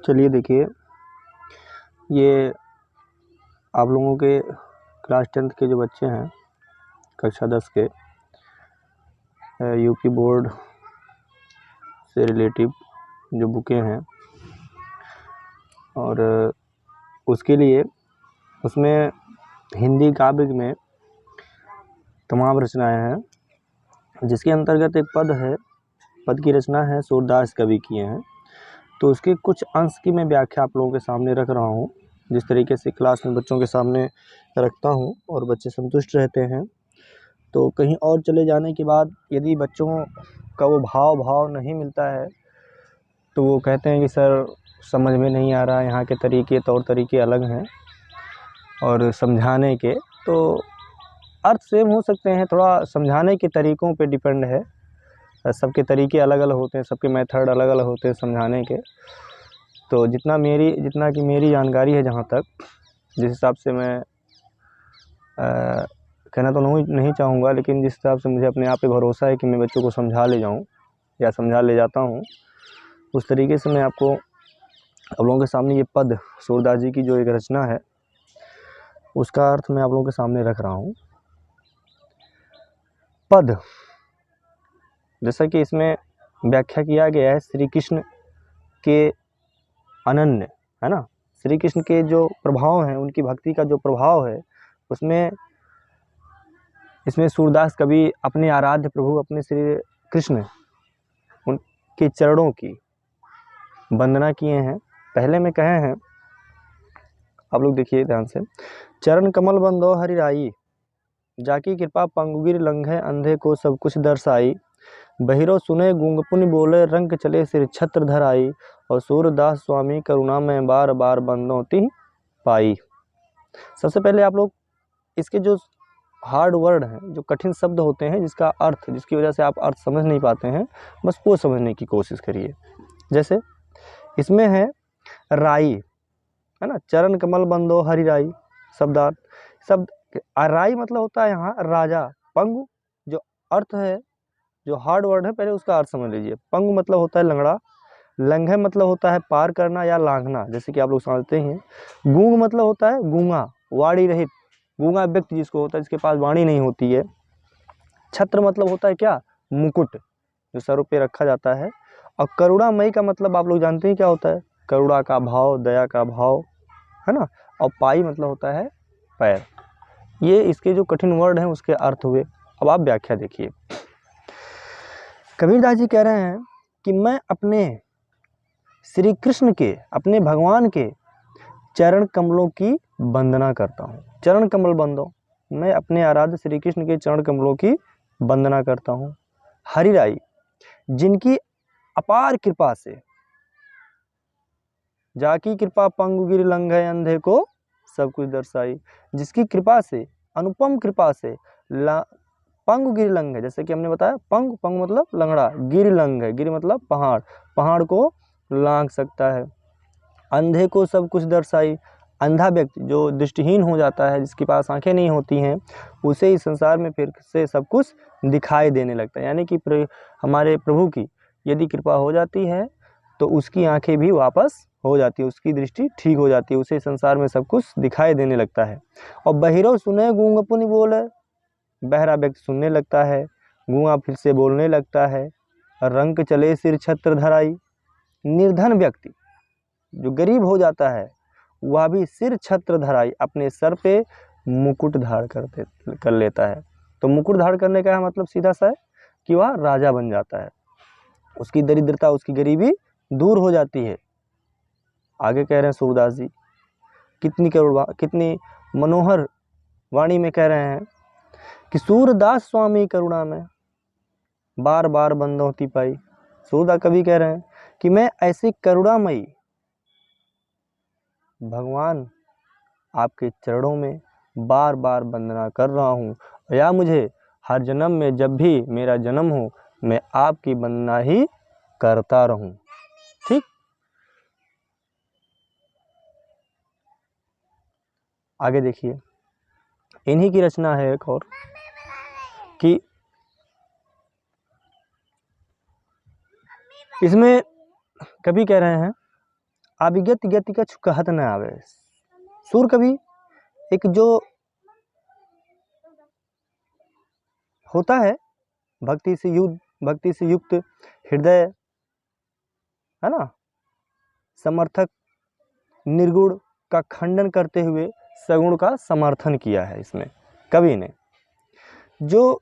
चलिए देखिए, ये आप लोगों के क्लास 10th के जो बच्चे हैं, कक्षा 10 के, यूपी बोर्ड से रिलेटिव जो बुकें हैं, और उसके लिए उसमें हिंदी काव्य में तमाम रचनाएं हैं, जिसके अंतर्गत एक पद है। पद की रचना है सूरदास कवि किए हैं। तो उसके कुछ अंश की मैं व्याख्या आप लोगों के सामने रख रहा हूँ। जिस तरीके से क्लास में बच्चों के सामने रखता हूँ और बच्चे संतुष्ट रहते हैं, तो कहीं और चले जाने के बाद यदि बच्चों का वो भाव नहीं मिलता है तो वो कहते हैं कि सर समझ में नहीं आ रहा, यहाँ के तरीके तौर तरीके अलग हैं और समझाने के तो अर्थ सेम हो सकते हैं, थोड़ा समझाने के तरीक़ों पे डिपेंड है। सबके तरीके अलग अलग होते हैं, सबके मेथड अलग अलग होते हैं समझाने के। तो जितना कि मेरी जानकारी है, जहाँ तक जिस हिसाब से मैं कहना तो नहीं चाहूँगा, लेकिन जिस हिसाब से मुझे अपने आप पे भरोसा है कि मैं बच्चों को समझा ले जाऊँ या समझा ले जाता हूँ, उस तरीके से मैं आप लोगों के सामने ये पद सूरदास जी की जो एक रचना है उसका अर्थ मैं आप लोगों के सामने रख रहा हूँ। पद, जैसा कि इसमें व्याख्या किया गया है, श्री कृष्ण के अनन्य, है ना, श्री कृष्ण के जो प्रभाव हैं, उनकी भक्ति का जो प्रभाव है, इसमें सूरदास कवि अपने आराध्य प्रभु अपने श्री कृष्ण उनके चरणों की वंदना किए हैं। पहले में कहे हैं, आप लोग देखिए ध्यान से, चरण कमल बंदो हरि राई, जाकी कृपा पंगुगिर लंघे अंधे को सब कुछ दर्शाई, बहिरो सुने गूंग पुनि बोले रंग चले सिर छत्र धराई, और सूरदास स्वामी करुणा में बार बार बंदों ति पाई। सबसे पहले आप लोग इसके जो हार्ड वर्ड हैं, जो कठिन शब्द होते हैं, जिसका अर्थ, जिसकी वजह से आप अर्थ समझ नहीं पाते हैं, बस वो समझने की कोशिश करिए। जैसे इसमें है राई, है ना, चरण कमल बंदो हरि राई, शब्दार्थ। शब्द राई मतलब होता है यहाँ राजा। पंगु जो अर्थ है, जो हार्ड वर्ड है, पहले उसका अर्थ समझ लीजिए। पंगु मतलब होता है लंगड़ा, लंघे मतलब होता है पार करना या लांघना, जैसे कि आप लोग समझते हैं। गूंग मतलब होता है गूंगा, वाणी रहित, गूंगा व्यक्ति जिसको होता है, जिसके पास वाणी नहीं होती है। छत्र मतलब होता है क्या, मुकुट, जो सर पे रखा जाता है। और करुणामयी का मतलब आप लोग जानते हैं क्या होता है, करुणा का भाव, दया का भाव, है ना। और पाई मतलब होता है पैर। ये इसके जो कठिन वर्ड हैं उसके अर्थ हुए। अब आप व्याख्या देखिए। कबीरदास जी कह रहे हैं कि मैं अपने श्री कृष्ण के, अपने भगवान के चरण कमलों की वंदना करता हूँ। चरण कमल बंदो, मैं अपने आराध्य श्री कृष्ण के चरण कमलों की वंदना करता हूँ। हरिराई, जिनकी अपार कृपा से, जाकी कृपा पंगु गिर लंघे अंधे को सब कुछ दर्शाई, जिसकी कृपा से, अनुपम कृपा से, पंगु गिर लंघे, जैसे कि हमने बताया, पंग मतलब लंगड़ा, गिर लंघे, गिर मतलब पहाड़, पहाड़ को लांघ सकता है। अंधे को सब कुछ दर्शाई, अंधा व्यक्ति जो दृष्टिहीन हो जाता है, जिसके पास आंखें नहीं होती हैं, उसे इस संसार में फिर से सब कुछ दिखाई देने लगता है। यानी कि हमारे प्रभु की यदि कृपा हो जाती है तो उसकी आंखें भी वापस हो जाती है, उसकी दृष्टि ठीक हो जाती है, उसे संसार में सब कुछ दिखाई देने लगता है। और बहिरो सुने गूंग पुनि बोले, बहरा व्यक्ति सुनने लगता है, गूंगा फिर से बोलने लगता है। रंग चले सिर छत्र धराई, निर्धन व्यक्ति जो गरीब हो जाता है वह भी सिर छत्र धराई, अपने सर पे मुकुट धारण कर लेता है। तो मुकुट धारण करने का मतलब सीधा सा है कि वह राजा बन जाता है, उसकी दरिद्रता, उसकी गरीबी दूर हो जाती है। आगे कह रहे हैं सूरदास जी, कितनी मनोहर वाणी में कह रहे हैं कि सूरदास स्वामी करुणा में बार बार बंदों ति पाई। सूरदास कवि कह रहे हैं कि मैं ऐसे करुणामयी भगवान आपके चरणों में बार बार वंदना कर रहा हूँ, या मुझे हर जन्म में जब भी मेरा जन्म हो मैं आपकी वंदना ही करता रहूं। ठीक, आगे देखिए, इन्हीं की रचना है एक और, कि इसमें कवि कह रहे हैं, अभिगत गति कछु कहत न आवे। सूर कवि एक जो होता है भक्ति से युक्त हृदय, है ना, समर्थक निर्गुण का खंडन करते हुए सगुण का समर्थन किया है इसमें कवि ने। जो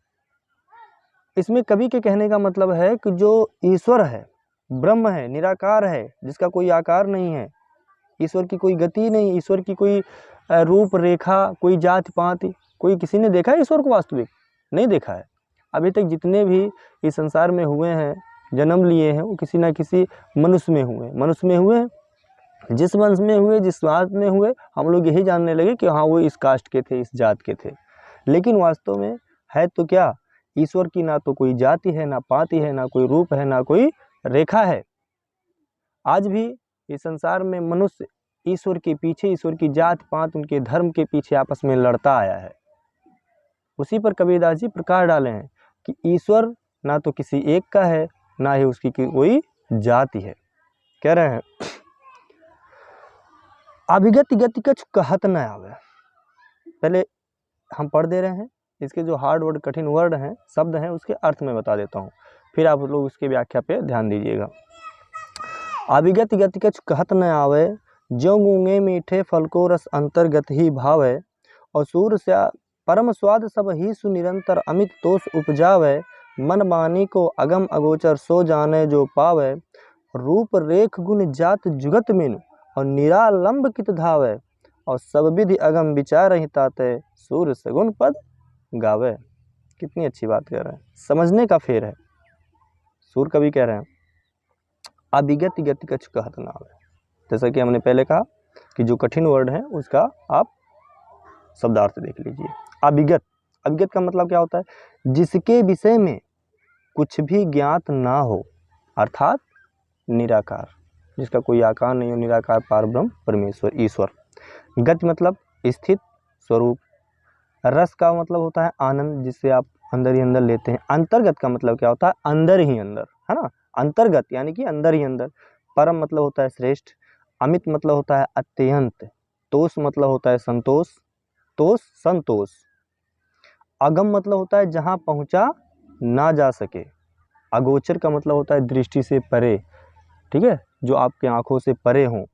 इसमें कवि के कहने का मतलब है कि जो ईश्वर है, ब्रह्म है, निराकार है, जिसका कोई आकार नहीं है, ईश्वर की कोई गति नहीं, ईश्वर की कोई रूप रेखा, कोई जाति पाति, कोई किसी ने देखा है ईश्वर को वास्तविक? नहीं देखा है। अभी तक जितने भी इस संसार में हुए हैं, जन्म लिए हैं, वो किसी ना किसी मनुष्य में हुए। जिस वंश में हुए, जिस जात में हुए, हम लोग यही जानने लगे कि हाँ वो इस कास्ट के थे, इस जात के थे। लेकिन वास्तव में है तो क्या? ईश्वर की ना तो कोई जाति है, ना पाति है, ना कोई रूप है, ना कोई रेखा है। आज भी इस संसार में मनुष्य ईश्वर के पीछे, ईश्वर की जात पात, उनके धर्म के पीछे आपस में लड़ता आया है। उसी पर कबीरदास जी प्रकाश डाले हैं कि ईश्वर ना तो किसी एक का है, ना ही उसकी कोई जाति है। कह रहे हैं अभिगत गति कछु कहत न आवे। पहले हम पढ़ दे रहे हैं, इसके जो हार्ड वर्ड, कठिन वर्ड हैं, शब्द हैं, उसके अर्थ में बता देता हूँ, फिर आप लोग उसकी व्याख्या पे ध्यान दीजिएगा। अभिगत गति कछु कहत न आवे, ज्यों गूंगे मीठे फल को रस अंतर्गत ही भावे, और सूर से परम स्वाद सब ही सुनिरंतर अमित तोष उपजावे, मन बानी को अगम अगोचर सो जाने जो पावे, रूप रेख गुण जात जुगत मेनु और निरालंब कित धावे, और सब विधि अगम विचार ही ताते, सूर सगुन पद गावे। कितनी अच्छी बात कह रहे हैं, समझने का फेर है। सूर कवि कह रहे हैं अभिगत गति कछु कहत न आवे। जैसा कि हमने पहले कहा कि जो कठिन वर्ड है उसका आप शब्दार्थ देख लीजिए। अभिगत का मतलब क्या होता है? जिसके विषय में कुछ भी ज्ञात ना हो, अर्थात निराकार, जिसका कोई आकार नहीं हो, निराकार पार ब्रह्म परमेश्वर ईश्वर। गति मतलब स्थित स्वरूप। रस का मतलब होता है आनंद, जिससे आप अंदर ही अंदर लेते हैं। अंतर्गत का मतलब क्या होता है? अंदर ही अंदर, है ना, अंतर्गत यानी कि अंदर ही अंदर। परम मतलब होता है श्रेष्ठ। अमित मतलब होता है अत्यंत। तोष मतलब होता है संतोष, तोष संतोष। अगम मतलब होता है जहाँ पहुँचा ना जा सके। अगोचर का मतलब होता है दृष्टि से परे, ठीक है, जो आपके आंखों से परे हों।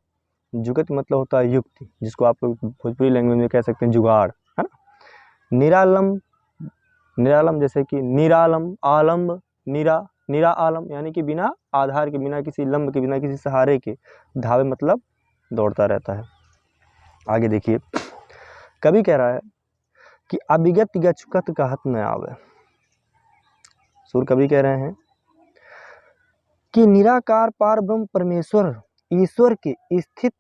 जुगत मतलब होता है युक्ति, जिसको आप लोग भोजपुरी लैंग्वेज में कह सकते हैं जुगाड़, है ना। निरालम जैसे कि निरालम, आलम्ब, निरा आलम यानी कि बिना आधार के, बिना किसी लंब के, बिना किसी सहारे के। धावे मतलब दौड़ता रहता है। आगे देखिए, कवि कह रहा है कि अभिगत गचुकत कहत न आवे। सूर कवि कह रहे हैं कि निराकार पार ब्रह्म परमेश्वर ईश्वर के स्थित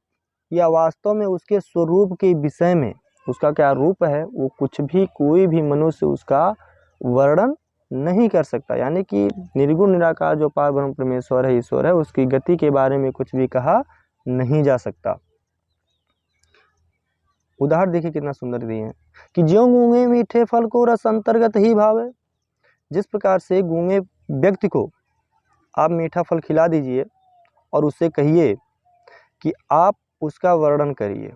या वास्तव में उसके स्वरूप के विषय में, उसका क्या रूप है, वो कुछ भी, कोई भी मनुष्य उसका वर्णन नहीं कर सकता। यानी कि निर्गुण निराकार जो पार ब्रह्म परमेश्वर है, ईश्वर है, उसकी गति के बारे में कुछ भी कहा नहीं जा सकता। उदाहरण देखिए कितना सुंदर दिए हैं कि ज्यों गूंगे मीठे फल को रस अंतर्गत ही भावे। जिस प्रकार से गूंगे व्यक्ति को आप मीठा फल खिला दीजिए और उससे कहिए कि आप उसका वर्णन करिए,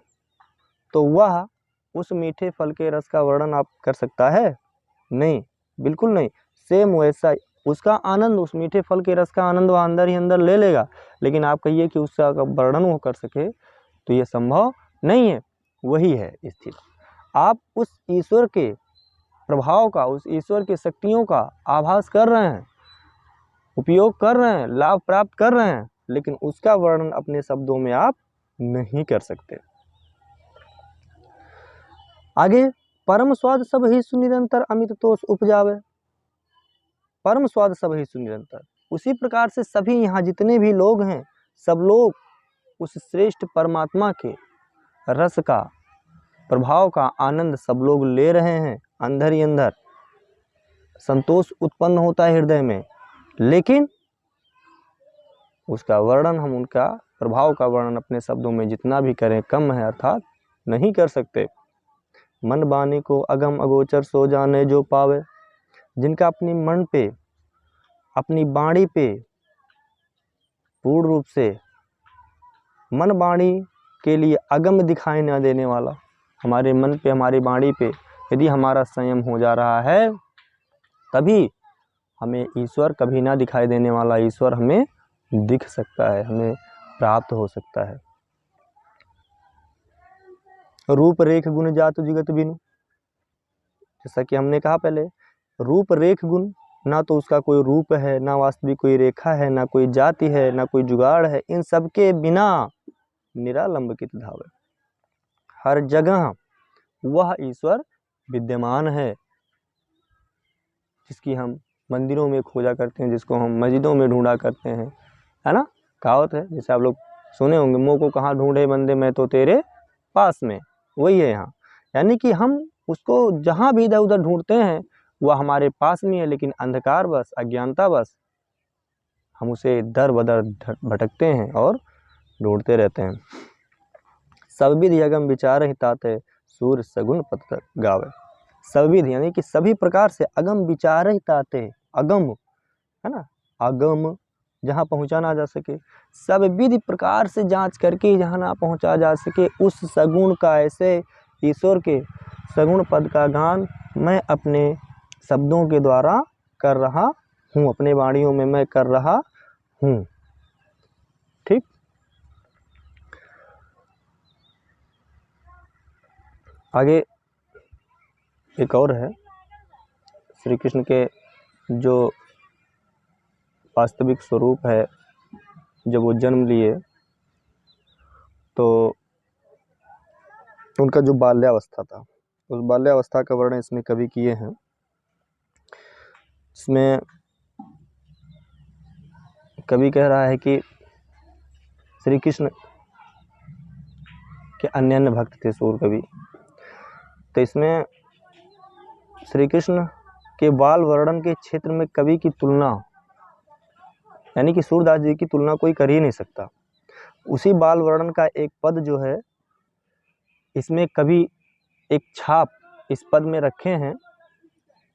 तो वह उस मीठे फल के रस का वर्णन आप कर सकता है? नहीं, बिल्कुल नहीं। सेम वैसा उसका आनंद, उस मीठे फल के रस का आनंद वह अंदर ही अंदर ले लेगा, लेकिन आप कहिए कि उसका वर्णन वो कर सके तो ये संभव नहीं है। वही है स्थिति। आप उस ईश्वर के प्रभाव का, उस ईश्वर की शक्तियों का आभास कर रहे हैं, उपयोग कर रहे हैं, लाभ प्राप्त कर रहे हैं, लेकिन उसका वर्णन अपने शब्दों में आप नहीं कर सकते। आगे, परम स्वाद सब ही सुनिरंतर अमित तोष उपजावे। परम स्वाद सब ही सुनिरंतर, उसी प्रकार से सभी यहाँ जितने भी लोग हैं, सब लोग उस श्रेष्ठ परमात्मा के रस का, प्रभाव का आनंद सब लोग ले रहे हैं। अंदर ही अंदर संतोष उत्पन्न होता है हृदय में, लेकिन उसका वर्णन, हम उनका प्रभाव का वर्णन अपने शब्दों में जितना भी करें कम है, अर्थात नहीं कर सकते। मन बानी को अगम अगोचर सो जाने जो पावे। जिनका अपनी मन पे, अपनी बाणी पे पूर्ण रूप से मन वाणी के लिए अगम दिखाई न देने वाला। हमारे मन पे, हमारी वाणी पे यदि हमारा संयम हो जा रहा है तभी हमें ईश्वर कभी ना दिखाई देने वाला ईश्वर हमें दिख सकता है, हमें प्राप्त हो सकता है। रूप रेख गुण जात जुगत बिनु, जैसा कि हमने कहा पहले, रूप रेख गुण, ना तो उसका कोई रूप है, ना वास्तविक कोई रेखा है, ना कोई जाति है, ना कोई जुगाड़ है, इन सब के बिना निरालंब कित धावे। हर जगह वह ईश्वर विद्यमान है जिसकी हम मंदिरों में खोजा करते हैं, जिसको हम मस्जिदों में ढूंढा करते हैं, है ना। कहावत है, जैसे आप लोग सुने होंगे, मोह को कहाँ ढूंढे बंदे, मैं तो तेरे पास में। वही है यहाँ, यानी कि हम उसको जहाँ भी इधर उधर ढूंढते हैं वह हमारे पास में है, लेकिन अंधकार बस, अज्ञानता बस हम उसे दर बदर भटकते हैं और ढूंढते रहते हैं। सब विधि अगम विचार हिताते सूर्य सगुण पथ गावे। सब विधि यानी कि सभी प्रकार से अगम विचार हिताते, अगम है ना, अगम जहाँ पहुँचा ना जा सके, सब विधि प्रकार से जांच करके जहाँ ना पहुँचा जा सके, उस सगुण का, ऐसे ईश्वर के सगुण पद का गान मैं अपने शब्दों के द्वारा कर रहा हूँ, अपने वाणियों में मैं कर रहा हूँ। ठीक, आगे एक और है, श्री कृष्ण के जो वास्तविक स्वरूप है, जब वो जन्म लिए तो उनका जो बाल्यावस्था था, उस बाल्यावस्था का वर्णन इसमें कवि किए हैं। इसमें कवि कह रहा है कि श्री कृष्ण के अन्य अन्य भक्त थे सूर कवि, तो इसमें श्री कृष्ण के बाल वर्णन के क्षेत्र में कवि की तुलना, यानी कि सूरदास जी की तुलना कोई कर ही नहीं सकता। उसी बाल वर्णन का एक पद जो है, इसमें कवि एक छाप इस पद में रखे हैं,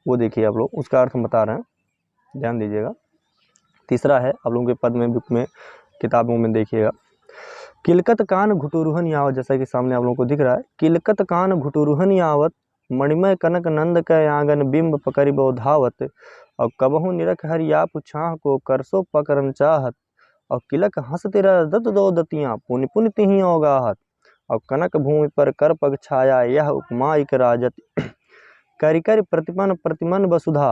वो देखिए आप लोग, उसका अर्थ हम बता रहे हैं, ध्यान दीजिएगा। तीसरा है, आप लोगों के पद में, बुक में, किताबों में देखिएगा। किलकत कान घुटुरुहन यावत, जैसा कि सामने आप लोगों को दिख रहा है, किलकत कान घुटुरुहन यावत मणिमय कनक नंद कै आंगन बिंब पकड़ि बो धावत। और कबहू निरख हरिया पुछाह को करसो पकड़न चाहत। और किलक हंस तेरा दत दो दतियाँ पुनि पुनि तिहि औगाहत। और कनक भूमि पर कर पग छाया यह उपमा इक राजत। करि करि प्रतिपन प्रतिमन वसुधा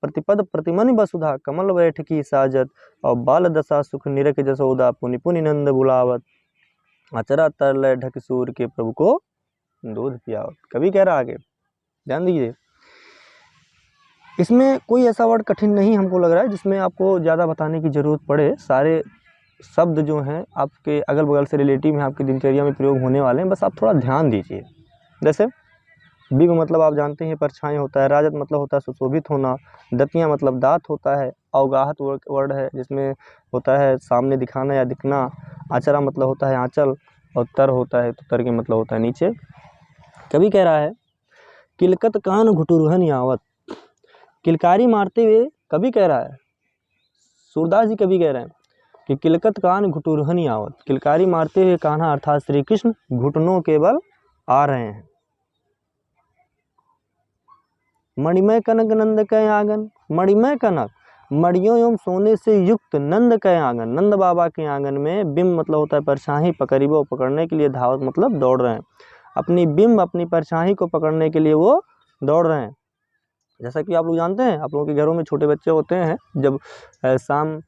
प्रतिपद प्रतिमन वसुधा कमल बैठकी साजत। और बाल दशा सुख निरख जसोदा पुनि पुनि नंद बुलावत। अचरा तरलय ढक सूर के प्रभु को दूध पियावत। कभी कह रहा आगे, ध्यान दीजिए, इसमें कोई ऐसा वर्ड कठिन नहीं हमको लग रहा है जिसमें आपको ज़्यादा बताने की ज़रूरत पड़े। सारे शब्द जो हैं आपके अगल बगल से रिलेटिव हैं, आपकी दिनचर्या में प्रयोग होने वाले हैं, बस आप थोड़ा ध्यान दीजिए। जैसे बिंब मतलब आप जानते हैं परछाई होता है, राजत मतलब होता है सुशोभित होना, दतियाँ मतलब दांत होता है, अवगाहत वर्ड है जिसमें होता है सामने दिखाना या दिखना, आचरा मतलब होता है आंचल, और तर होता है तो तर के मतलब होता है नीचे। कभी कह रहा है किलकत कान घुटुरुहन यावत, किलकारी मारते हुए कभी कह रहा है, सूरदास जी कभी कह रहे हैं कि किलकत कान घुटुरुहन यावत, किलकारी मारते हुए कान्हा अर्थात श्री कृष्ण घुटनों के बल आ रहे हैं। मणिमय कनक नंद कै आंगन, मणिमय कनक मणियों एवं सोने से युक्त नंद कै आंगन, नंद बाबा के आंगन में, बिंब मतलब होता है परछाई, पकड़िबो पकड़ने के लिए, धावत मतलब दौड़ रहे हैं, अपनी बिंब अपनी परछाई को पकड़ने के लिए वो दौड़ रहे हैं। जैसा कि आप लोग जानते हैं, आप लोगों के घरों में छोटे बच्चे होते हैं, जब शाम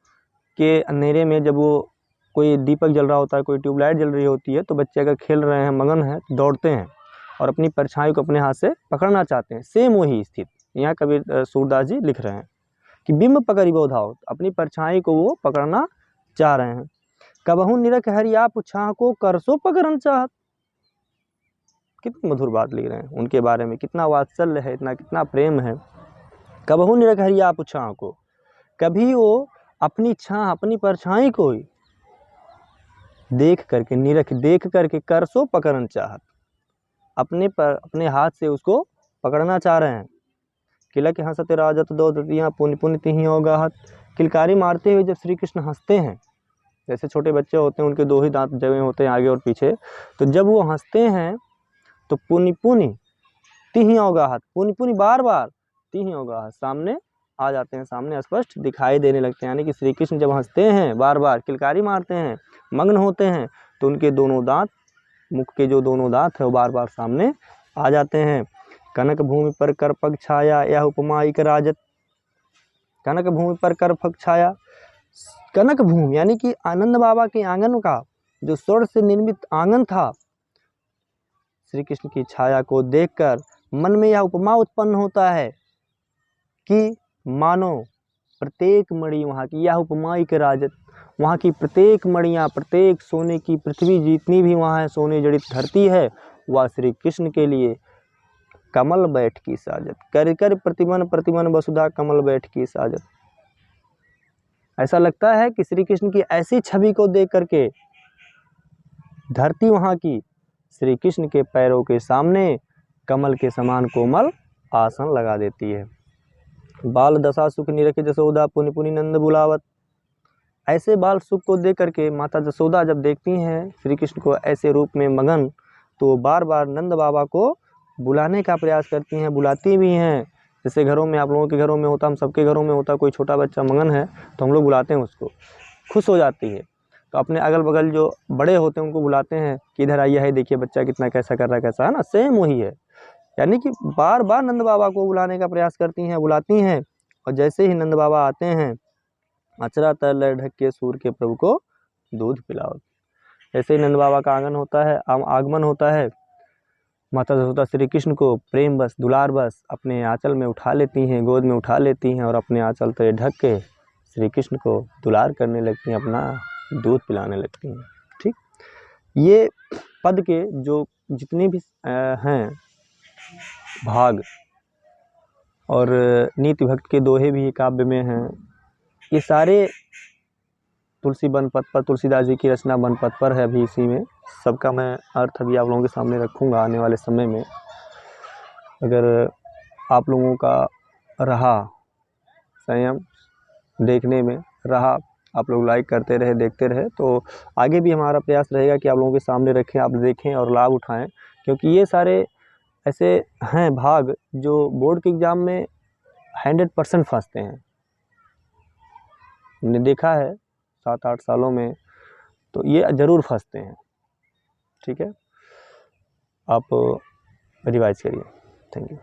के अंधेरे में जब वो कोई दीपक जल रहा होता है, कोई ट्यूबलाइट जल रही होती है, तो बच्चे अगर खेल रहे हैं, मगन हैं, दौड़ते हैं और अपनी परछाई को अपने हाथ से पकड़ना चाहते हैं। सेम वही स्थिति यहाँ कबीर सूरदास जी लिख रहे हैं कि बिंब पकड़िबो धावत, अपनी परछाई को वो पकड़ना चाह रहे हैं। कबहू निरख हरिया पुछाह को करसो पकड़न चाहत। कितनी मधुर बात लिख रहे हैं उनके बारे में, कितना वात्सल्य है, इतना कितना प्रेम है। कबहू निरख हरिया पुछाह को, कभी वो अपनी छाह अपनी परछाई को ही देख करके, निरख देख करके, करसो पकड़न चाहत, अपने हाथ से उसको पकड़ना चाह रहे हैं। किलक हंसते राजत दो दतियाँ पुनि पुनि तिहि औगाहत, किलकारी मारते हुए जब श्री कृष्ण हंसते हैं जैसे छोटे बच्चे होते हैं उनके 2 ही दांत जमे होते हैं आगे और पीछे, तो जब वो हंसते हैं तो पुनि पुनि तिहि अवगाहत, पुनि पुनि बार बार तिहि अवगाहत सामने आ जाते हैं, सामने स्पष्ट दिखाई देने लगते हैं। यानी कि श्री कृष्ण जब हंसते हैं, बार बार किलकारी मारते हैं, मग्न होते हैं, तो उनके दोनों दांत, मुख के जो दोनों दांत है वो बार बार सामने आ जाते हैं। कनक भूमि पर कर पग छाया, यह उपमा इक राजत। कनक भूमि पर कर पग छाया, कनक भूमि यानी कि आनंद बाबा के आंगन का जो स्वर्ण से निर्मित आंगन था, श्री कृष्ण की छाया को देखकर मन में यह उपमा उत्पन्न होता है कि मानो प्रत्येक मणि वहाँ की, यह उपमा इक राजत, वहाँ की प्रत्येक मणियाँ, प्रत्येक सोने की पृथ्वी जितनी भी वहाँ है सोने जड़ित धरती है, वह श्री कृष्ण के लिए कमल बैठ की साजत, कर कर प्रतिमन प्रतिमन वसुधा कमल बैठ की साजत। ऐसा लगता है कि श्री कृष्ण की ऐसी छवि को देख करके धरती वहाँ की श्री कृष्ण के पैरों के सामने कमल के समान कोमल आसन लगा देती है। बाल दशा सुख निरख जसोदा पुनि पुनि नंद बुलावत। ऐसे बाल सुख को देख करके माता जसोदा जब देखती हैं श्री कृष्ण को ऐसे रूप में मगन, तो बार बार नंद बाबा को बुलाने का प्रयास करती हैं, बुलाती भी हैं। जैसे घरों में, आप लोगों के घरों में होता, हम सबके घरों में होता, कोई छोटा बच्चा मगन है तो हम लोग बुलाते हैं उसको, खुश हो जाती है। तो अपने अगल बगल जो बड़े होते हैं उनको बुलाते हैं कि इधर आइए, है देखिए बच्चा कितना कैसा कर रहा है, कैसा है ना, सेम वही है। यानी कि बार बार नंद बाबा को बुलाने का प्रयास करती हैं, बुलाती हैं, और जैसे ही नंद बाबा आते हैं, अचरा तर लय ढक के सूर के प्रभु को दूध पिलाओ। ऐसे ही नंद बाबा का आंगन होता है, आगमन होता है, माता जसोदा श्री कृष्ण को प्रेम बस, दुलार बस अपने आंचल में उठा लेती हैं, गोद में उठा लेती हैं, और अपने आंचल पे ढक के श्री कृष्ण को दुलार करने लगती हैं, अपना दूध पिलाने लगती हैं। ठीक, ये पद के जो जितने भी हैं भाग, और नीति भक्त के दोहे भी काव्य में हैं, ये सारे तुलसी वन पथ पर, तुलसीदास जी की रचना वन पथ पर है अभी इसी में। सबका मैं अर्थ अभी आप लोगों के सामने रखूँगा आने वाले समय में। अगर आप लोगों का रहा संयम देखने में, रहा आप लोग लाइक करते रहे, देखते रहे, तो आगे भी हमारा प्रयास रहेगा कि आप लोगों के सामने रखें, आप देखें और लाभ उठाएं। क्योंकि ये सारे ऐसे हैं भाग जो बोर्ड के एग्ज़ाम में 100% फंसते हैं। हमने देखा है 7-8 सालों में, तो ये ज़रूर फंसते हैं। ठीक है, आप रिवाइज करिए। Thank you.